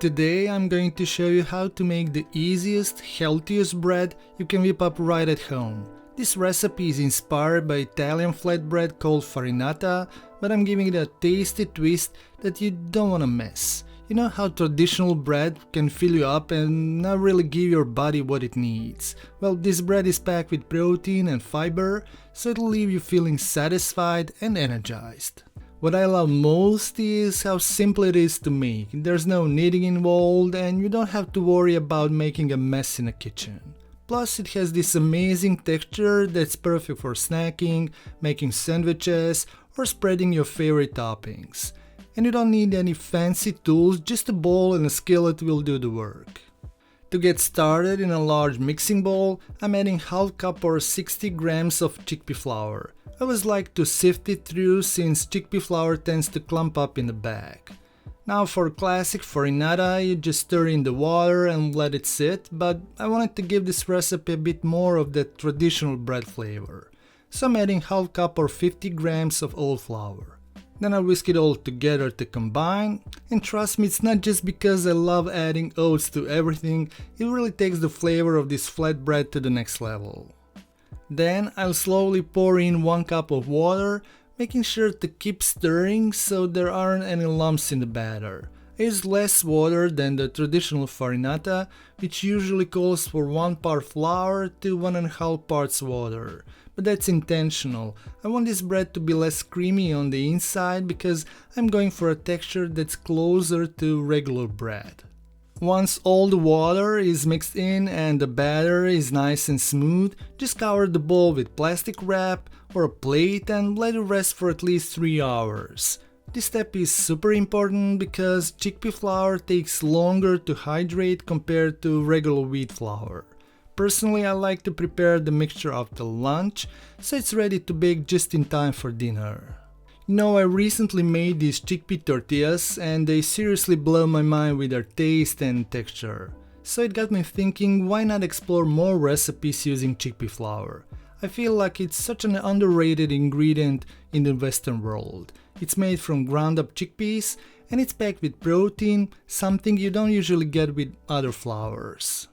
Today I'm going to show you how to make the easiest, healthiest bread you can whip up right at home. This recipe is inspired by Italian flatbread called farinata, but I'm giving it a tasty twist that you don't want to miss. You know how traditional bread can fill you up and not really give your body what it needs? Well, this bread is packed with protein and fiber, so it'll leave you feeling satisfied and energized. What I love most is how simple it is to make. There's no kneading involved and you don't have to worry about making a mess in the kitchen. Plus it has this amazing texture that's perfect for snacking, making sandwiches or spreading your favorite toppings. And you don't need any fancy tools, just a bowl and a skillet will do the work. To get started, in a large mixing bowl, I'm adding half cup or 60 grams of chickpea flour. I always like to sift it through since chickpea flour tends to clump up in the bag. Now for classic farinata, you just stir in the water and let it sit, but I wanted to give this recipe a bit more of the traditional bread flavor. So I'm adding half cup or 50 grams of oat flour. Then I whisk it all together to combine, and trust me, it's not just because I love adding oats to everything, it really takes the flavor of this flatbread to the next level. Then I'll slowly pour in 1 cup of water, making sure to keep stirring so there aren't any lumps in the batter. I use less water than the traditional farinata, which usually calls for 1 part flour to 1.5 parts water. But that's intentional. I want this bread to be less creamy on the inside because I'm going for a texture that's closer to regular bread. Once all the water is mixed in and the batter is nice and smooth, just cover the bowl with plastic wrap or a plate and let it rest for at least 3 hours. This step is super important because chickpea flour takes longer to hydrate compared to regular wheat flour. Personally, I like to prepare the mixture after lunch, so it's ready to bake just in time for dinner. You know, I recently made these chickpea tortillas and they seriously blow my mind with their taste and texture. So it got me thinking, why not explore more recipes using chickpea flour? I feel like it's such an underrated ingredient in the Western world. It's made from ground up chickpeas and it's packed with protein, something you don't usually get with other flours.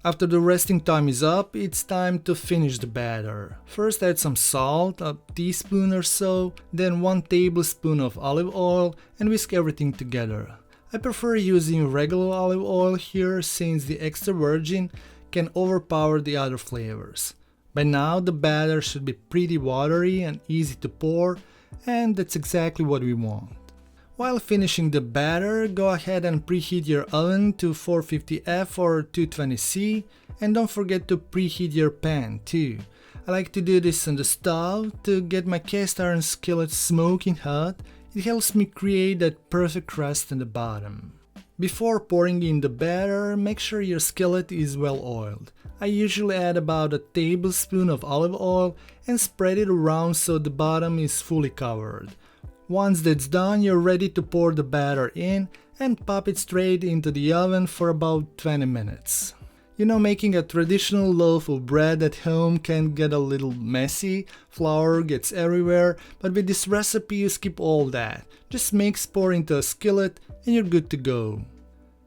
After the resting time is up, it's time to finish the batter. First add some salt, a teaspoon or so, then 1 tablespoon of olive oil and whisk everything together. I prefer using regular olive oil here since the extra virgin can overpower the other flavors. By now the batter should be pretty watery and easy to pour, and that's exactly what we want. While finishing the batter, go ahead and preheat your oven to 450F or 220C, and don't forget to preheat your pan too. I like to do this on the stove to get my cast iron skillet smoking hot. It helps me create that perfect crust on the bottom. Before pouring in the batter, make sure your skillet is well oiled. I usually add about a tablespoon of olive oil and spread it around so the bottom is fully covered. Once that's done, you're ready to pour the batter in and pop it straight into the oven for about 20 minutes. You know, making a traditional loaf of bread at home can get a little messy, flour gets everywhere, but with this recipe you skip all that. Just mix, pour into a skillet and you're good to go.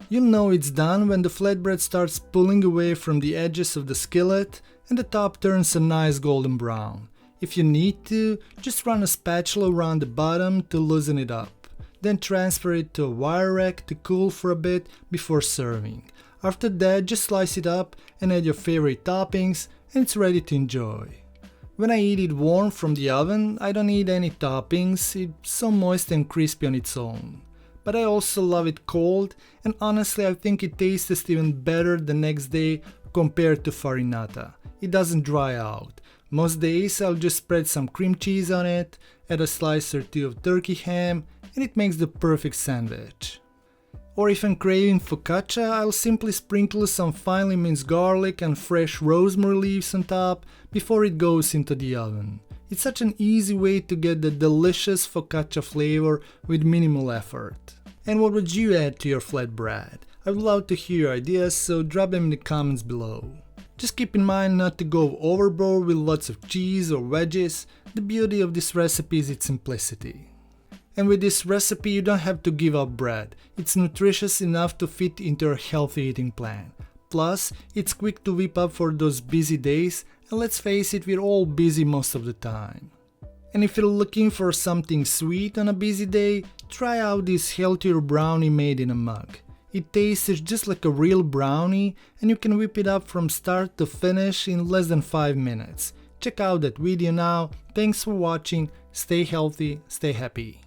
You'll know it's done when the flatbread starts pulling away from the edges of the skillet and the top turns a nice golden brown. If you need to, just run a spatula around the bottom to loosen it up. Then transfer it to a wire rack to cool for a bit before serving. After that, just slice it up and add your favorite toppings and it's ready to enjoy. When I eat it warm from the oven, I don't need any toppings, it's so moist and crispy on its own. But I also love it cold, and honestly I think it tastes even better the next day compared to farinata. It doesn't dry out. Most days I'll just spread some cream cheese on it, add a slice or 2 of turkey ham, and it makes the perfect sandwich. Or if I'm craving focaccia, I'll simply sprinkle some finely minced garlic and fresh rosemary leaves on top before it goes into the oven. It's such an easy way to get the delicious focaccia flavor with minimal effort. And what would you add to your flatbread? I would love to hear your ideas, so drop them in the comments below. Just keep in mind not to go overboard with lots of cheese or veggies. The beauty of this recipe is its simplicity. And with this recipe you don't have to give up bread. It's nutritious enough to fit into your healthy eating plan. Plus, it's quick to whip up for those busy days, and let's face it, we're all busy most of the time. And if you're looking for something sweet on a busy day, try out this healthier brownie made in a mug. It tastes just like a real brownie, and you can whip it up from start to finish in less than 5 minutes. Check out that video now. Thanks for watching. Stay healthy, stay happy.